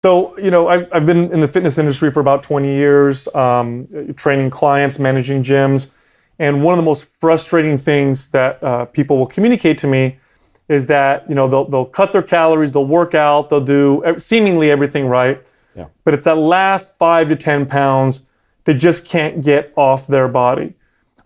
So, I've been in the fitness industry for about 20 years, training clients, managing gyms. And one of the most frustrating things that people will communicate to me is that, they'll cut their calories, they'll work out, they'll do seemingly everything right. Yeah. But it's that last 5 to 10 pounds they just can't get off their body.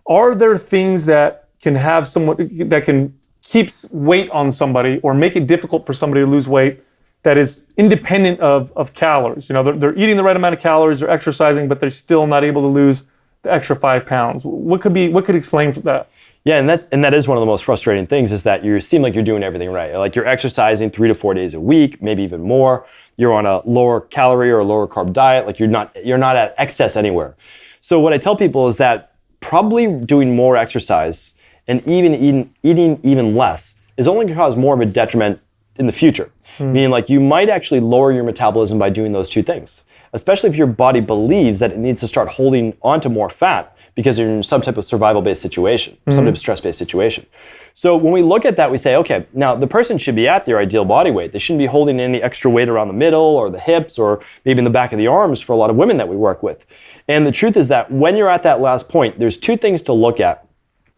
Are there things that can have someone that can keep weight on somebody or make it difficult for somebody to lose weight that is independent of calories? They're eating the right amount of calories, they're exercising, but they're still not able to lose the extra 5 pounds. What could explain that? Yeah, and that is one of the most frustrating things is that you seem like you're doing everything right. Like you're exercising 3 to 4 days a week, maybe even more. You're on a lower calorie or a lower carb diet. Like you're not at excess anywhere. So what I tell people is that probably doing more exercise and even eating even less is only going to cause more of a detriment in the future. Meaning like you might actually lower your metabolism by doing those two things, especially if your body believes that it needs to start holding onto more fat because you're in some type of survival-based situation, some type of stress-based situation. So when we look at that, we say, okay, now the person should be at their ideal body weight. They shouldn't be holding any extra weight around the middle or the hips or maybe in the back of the arms for a lot of women that we work with. And the truth is that when you're at that last point, there's two things to look at.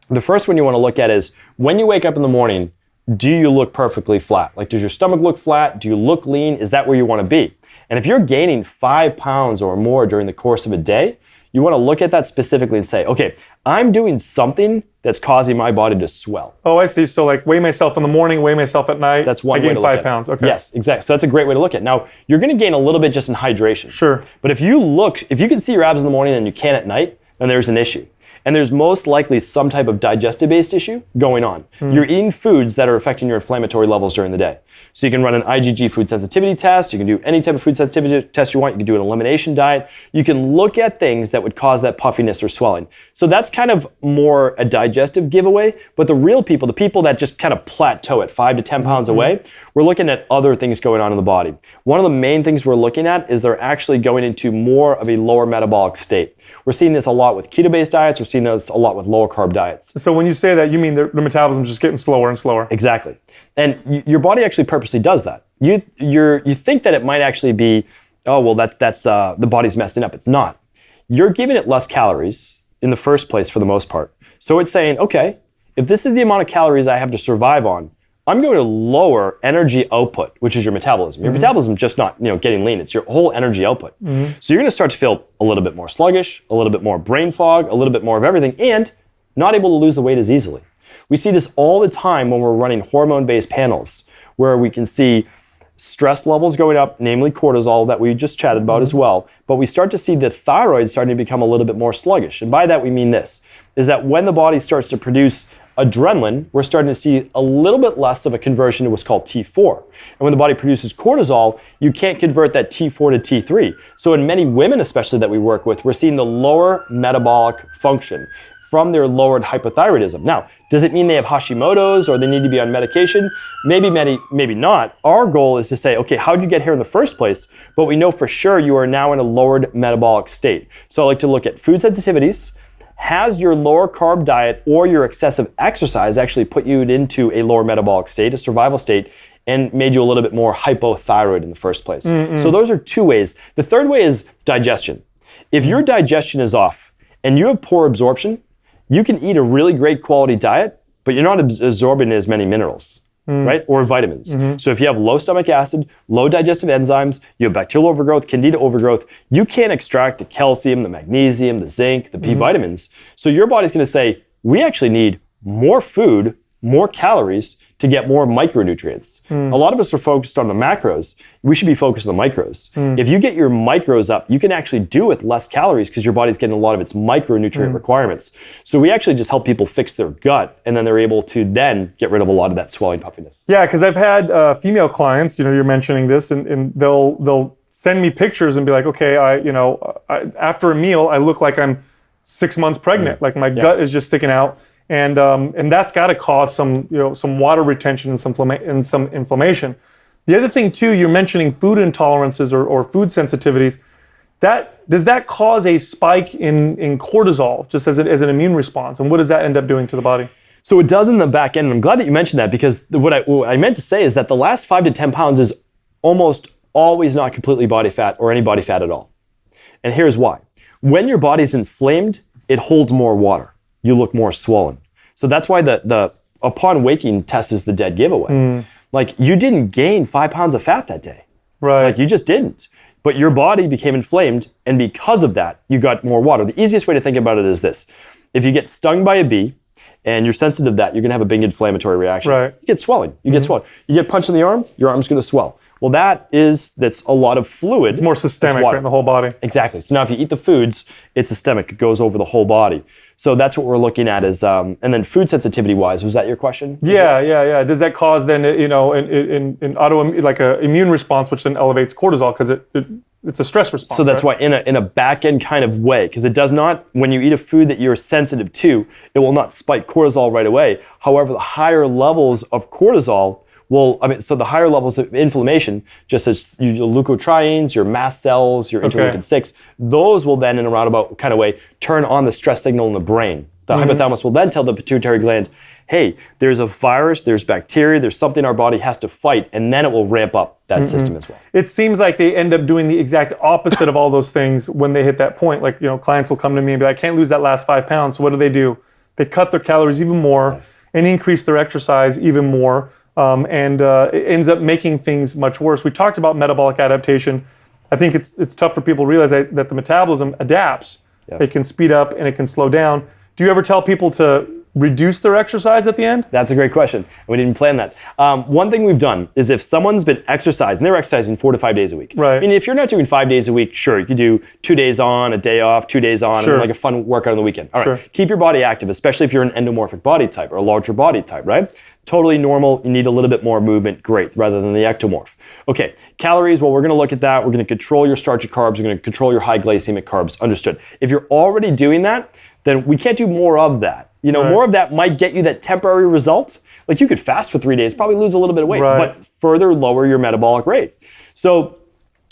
The first one you want to look at is when you wake up in the morning, do you look perfectly flat? Like, does your stomach look flat? Do you look lean? Is that where you want to be? And if you're gaining 5 pounds or more during the course of a day, you want to look at that specifically and say, okay, I'm doing something that's causing my body to swell. Oh, I see. So like weigh myself in the morning, weigh myself at night. That's one way to look at it. I gain 5 pounds. Okay. Yes, exactly. So that's a great way to look at it. Now, you're going to gain a little bit just in hydration. Sure. But if you can see your abs in the morning and you can't at night, then there's an issue. And there's most likely some type of digestive-based issue going on. You're eating foods that are affecting your inflammatory levels during the day. So you can run an IgG food sensitivity test. You can do any type of food sensitivity test you want. You can do an elimination diet. You can look at things that would cause that puffiness or swelling. So that's kind of more a digestive giveaway. But the real people, the people that just kind of plateau at 5 to 10 pounds away, we're looking at other things going on in the body. One of the main things we're looking at is they're actually going into more of a lower metabolic state. We're seeing this a lot with keto-based diets. We're seeing this a lot with lower carb diets. So when you say that, you mean the metabolism is just getting slower and slower? Exactly. And your body actually purposely does that. You think that it might actually be, oh, well, that's the body's messing up. It's not. You're giving it less calories in the first place for the most part. So it's saying, okay, if this is the amount of calories I have to survive on, I'm going to lower energy output, which is your metabolism. Your metabolism is just not getting lean. It's your whole energy output. So you're going to start to feel a little bit more sluggish, a little bit more brain fog, a little bit more of everything, and not able to lose the weight as easily. We see this all the time when we're running hormone-based panels, where we can see stress levels going up, namely cortisol that we just chatted about as well, but we start to see the thyroid starting to become a little bit more sluggish. And by that we mean this, is that when the body starts to produce adrenaline, we're starting to see a little bit less of a conversion to what's called T4. And when the body produces cortisol, you can't convert that T4 to T3. So in many women, especially that we work with, we're seeing the lower metabolic function from their lowered hypothyroidism. Now, does it mean they have Hashimoto's or they need to be on medication? Maybe not. Our goal is to say, okay, how did you get here in the first place? But we know for sure you are now in a lowered metabolic state. So I like to look at food sensitivities. Has your lower carb diet or your excessive exercise actually put you into a lower metabolic state, a survival state, and made you a little bit more hypothyroid in the first place? So those are two ways. The third way is digestion. If your digestion is off and you have poor absorption, you can eat a really great quality diet, but you're not absorbing as many minerals, right? Or vitamins. So if you have low stomach acid, low digestive enzymes, you have bacterial overgrowth, candida overgrowth, you can't extract the calcium, the magnesium, the zinc, the B vitamins. So your body's going to say, we actually need more food, more calories to get more micronutrients. A lot of us are focused on the macros. We should be focused on the micros. If you get your micros up, you can actually do with less calories because your body's getting a lot of its micronutrient requirements. So we actually just help people fix their gut, and then they're able to then get rid of a lot of that swelling puffiness. Yeah, because I've had female clients, you're mentioning this, and they'll send me pictures and be like, okay, after a meal, I look like I'm 6 months pregnant. Like my gut is just sticking out. And that's got to cause some water retention and some inflammation. The other thing too, you're mentioning food intolerances or food sensitivities. Does that cause a spike in cortisol just as an immune response? And what does that end up doing to the body? So it does in the back end. And I'm glad that you mentioned that because what I meant to say is that the last 5 to 10 pounds is almost always not completely body fat or any body fat at all. And here's why. When your body's inflamed, it holds more water. You look more swollen. So that's why the upon waking test is the dead giveaway. Like, you didn't gain 5 pounds of fat that day. Right. Like, you just didn't. But your body became inflamed, and because of that, you got more water. The easiest way to think about it is this. If you get stung by a bee and you're sensitive to that, you're going to have a big inflammatory reaction. Right. You get swelling. You get swelling. You get punched in the arm, your arm's going to swell. Well, that's a lot of fluid. It's more systemic, right, in the whole body. Exactly. So now if you eat the foods, it's systemic. It goes over the whole body. So that's what we're looking at is, and then food sensitivity wise, was that your question? Yeah. Does that cause then, an like a immune response, which then elevates cortisol because it's a stress response? So that's why in a back end kind of way, because it does not, when you eat a food that you're sensitive to, it will not spike cortisol right away. However, the higher levels of cortisol so the higher levels of inflammation, just as your leukotrienes, your mast cells, your interleukin-6, those will then, in a roundabout kind of way, turn on the stress signal in the brain. The hypothalamus will then tell the pituitary gland, hey, there's a virus, there's bacteria, there's something our body has to fight, and then it will ramp up that system as well. It seems like they end up doing the exact opposite of all those things when they hit that point. Like, clients will come to me and be like, I can't lose that last 5 pounds. So what do? They cut their calories even more and increase their exercise even more. And it ends up making things much worse. We talked about metabolic adaptation. I think it's tough for people to realize that the metabolism adapts. Yes. It can speed up and it can slow down. Do you ever tell people to reduce their exercise at the end? That's a great question. We didn't plan that. One thing we've done is if someone's been exercising, they're exercising 4 to 5 days a week. Right. I mean, if you're not doing 5 days a week, sure, you could do 2 days on, a day off, 2 days on, and like a fun workout on the weekend. All right. Sure. Keep your body active, especially if you're an endomorphic body type or a larger body type, right? Totally normal. You need a little bit more movement, great, rather than the ectomorph. Okay, calories, well, we're going to look at that. We're going to control your starchy carbs. We're going to control your high glycemic carbs. Understood. If you're already doing that, then we can't do more of that. More of that might get you that temporary result. Like, you could fast for 3 days, probably lose a little bit of weight, but further lower your metabolic rate. So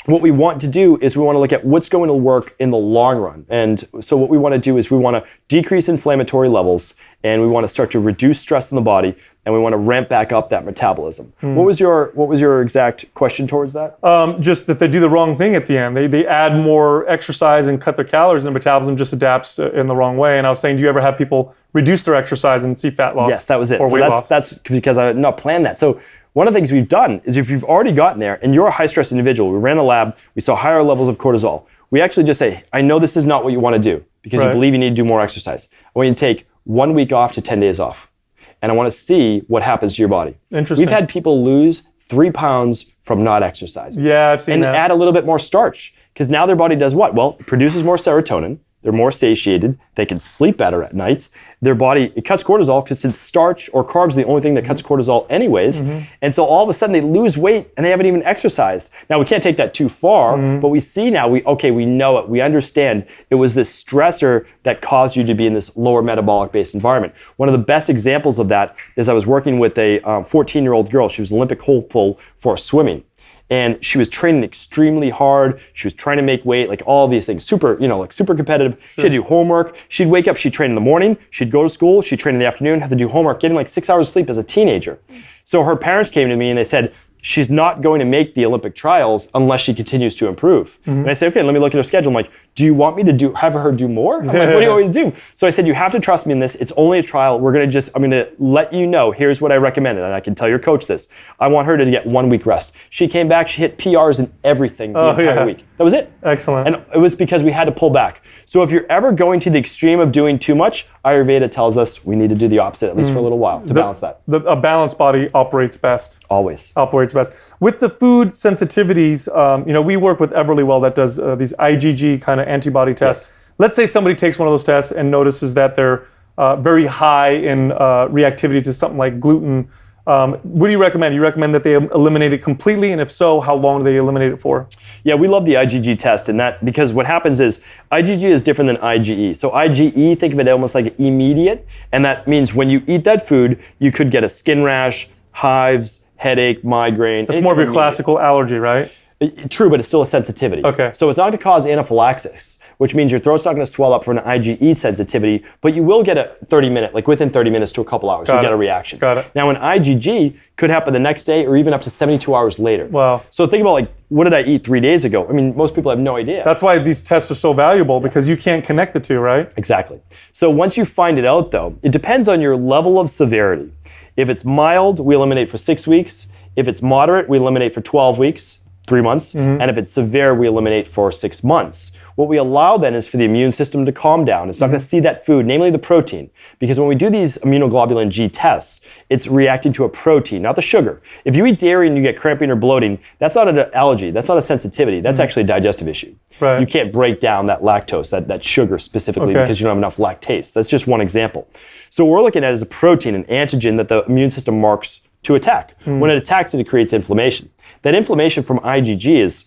what we want to do is we want to look at what's going to work in the long run. And so what we want to do is we want to decrease inflammatory levels, and we want to start to reduce stress in the body, and we want to ramp back up that metabolism. What was your exact question towards that? Just that they do the wrong thing at the end. They add more exercise and cut their calories, and their metabolism just adapts in the wrong way. And I was saying, do you ever have people reduce their exercise and see fat loss? Yes, that was it. Or weight loss? That's because I had not planned that. So one of the things we've done is if you've already gotten there and you're a high stress individual, we ran a lab, we saw higher levels of cortisol. We actually just say, I know this is not what you want to do because you believe you need to do more exercise. I want you to take 1 week off to 10 days off. And I want to see what happens to your body. Interesting. We've had people lose 3 pounds from not exercising. Yeah, I've seen that. And add a little bit more starch because now their body does what? Well, it produces more serotonin. They're more satiated. They can sleep better at night. Their body, it cuts cortisol because since starch or carbs are the only thing that cuts cortisol anyways. And so all of a sudden they lose weight and they haven't even exercised. Now we can't take that too far, but we see now, we know it. We understand it was this stressor that caused you to be in this lower metabolic based environment. One of the best examples of that is I was working with a 14-year-old girl. She was Olympic hopeful for swimming. And she was training extremely hard. She was trying to make weight, like all these things, super competitive. Sure. She had to do homework. She'd wake up, she'd train in the morning, she'd go to school, she'd train in the afternoon, have to do homework, getting like 6 hours of sleep as a teenager. So her parents came to me and they said, she's not going to make the Olympic trials unless she continues to improve. And I said, okay, let me look at her schedule. I'm like, do you want me to have her do more? I'm like, what do you want me to do? So I said, you have to trust me in this. It's only a trial. I'm going to let you know, here's what I recommended. And I can tell your coach this. I want her to get 1 week rest. She came back, she hit PRs in everything the entire week. That was it. Excellent. And it was because we had to pull back. So if you're ever going to the extreme of doing too much, Ayurveda tells us we need to do the opposite, at least for a little while, to balance that. A balanced body operates best. Always. Operates best. With the food sensitivities, we work with Everlywell that does these IgG kind of antibody tests. Yes. Let's say somebody takes one of those tests and notices that they're very high in reactivity to something like gluten. What do you recommend? Do you recommend that they eliminate it completely? And if so, how long do they eliminate it for? Yeah, we love the IgG test, and that because what happens is IgG is different than IgE. So IgE, think of it almost like immediate, and that means when you eat that food, you could get a skin rash, hives, headache, migraine. It's more of your classical allergy, right? True, but it's still a sensitivity. Okay. So it's not going to cause anaphylaxis. which means your throat's not going to swell up for an IgE sensitivity, but you will get a 30-minute, like within 30 minutes to a couple hours, you'll get a reaction. Got it. Now, an IgG could happen the next day or even up to 72 hours later. Wow. So think about like, what did I eat 3 days ago? I mean, most people have no idea. That's why these tests are so valuable, because you can't connect the two, right? Exactly. So once you find it out, though, it depends on your level of severity. If it's mild, we eliminate for 6 weeks. If it's moderate, we eliminate for 12 weeks, 3 months. And if it's severe, we eliminate for 6 months. What we allow then is for the immune system to calm down. It's not going to see that food, namely the protein. Because when we do these immunoglobulin G tests, it's reacting to a protein, not the sugar. If you eat dairy and you get cramping or bloating, that's not an allergy. That's not a sensitivity. That's actually a digestive issue. Right. You can't break down that lactose, that sugar specifically, because you don't have enough lactase. That's just one example. So what we're looking at is a protein, an antigen that the immune system marks to attack. When it attacks it, it creates inflammation. That inflammation from IgG is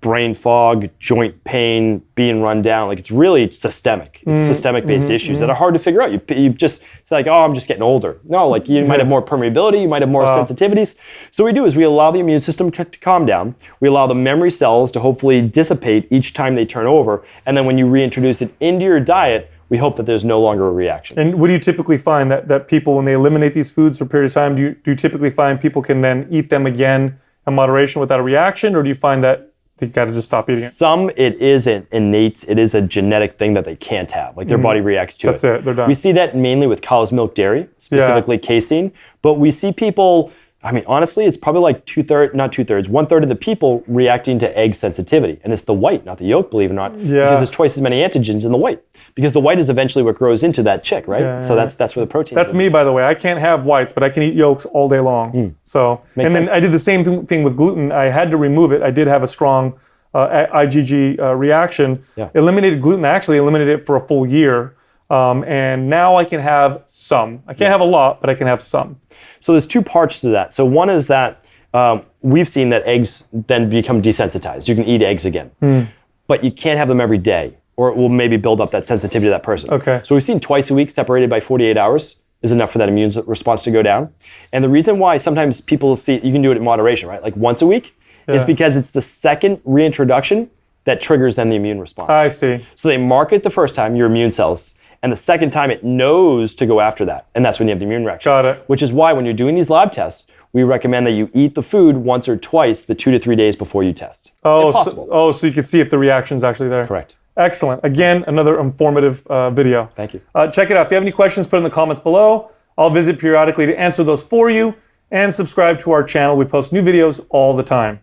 brain fog, joint pain, being run down. Like, it's really systemic. It's systemic-based issues that are hard to figure out. You just, it's like, oh, I'm just getting older. No, like, you might have more permeability, you might have more sensitivities. So what we do is we allow the immune system to calm down. We allow the memory cells to hopefully dissipate each time they turn over. And then when you reintroduce it into your diet, we hope that there's no longer a reaction. And what do you typically find that people, when they eliminate these foods for a period of time, do you typically find people can then eat them again in moderation without a reaction, or do you find that they got to just stop eating it? Some, it is an innate, it is a genetic thing that they can't have. Like, their body reacts to it. That's it, they're done. We see that mainly with cow's milk dairy, specifically casein. But we see people, I mean, honestly, it's probably like 1/3 of the people reacting to egg sensitivity. And it's the white, not the yolk, believe it or not. Because there's twice as many antigens in the white. Because the white is eventually what grows into that chick, right? So that's where the protein is. That's me, by the way. I can't have whites, but I can eat yolks all day long. So, Makes then sense. I did the same thing with gluten. I had to remove it. I did have a strong IgG reaction. Eliminated gluten. I actually eliminated it for a full year. And now I can have some. I can't have a lot, but I can have some. So there's two parts to that. So one is that we've seen that eggs then become desensitized. You can eat eggs again, but you can't have them every day, or it will maybe build up that sensitivity to that person. Okay. So we've seen twice a week separated by 48 hours is enough for that immune response to go down. And the reason why sometimes people see, you can do it in moderation, right? Like once a week, is because it's the second reintroduction that triggers then the immune response. I see. So they mark it the first time, your immune cells, and the second time it knows to go after that. And that's when you have the immune reaction. Got it. Which is why when you're doing these lab tests, we recommend that you eat the food once or twice the 2 to 3 days before you test. So you can see if the reaction's actually there. Correct. Excellent. Again, another informative video. Thank you. Check it out. If you have any questions, put in the comments below. I'll visit periodically to answer those for you. And subscribe to our channel. We post new videos all the time.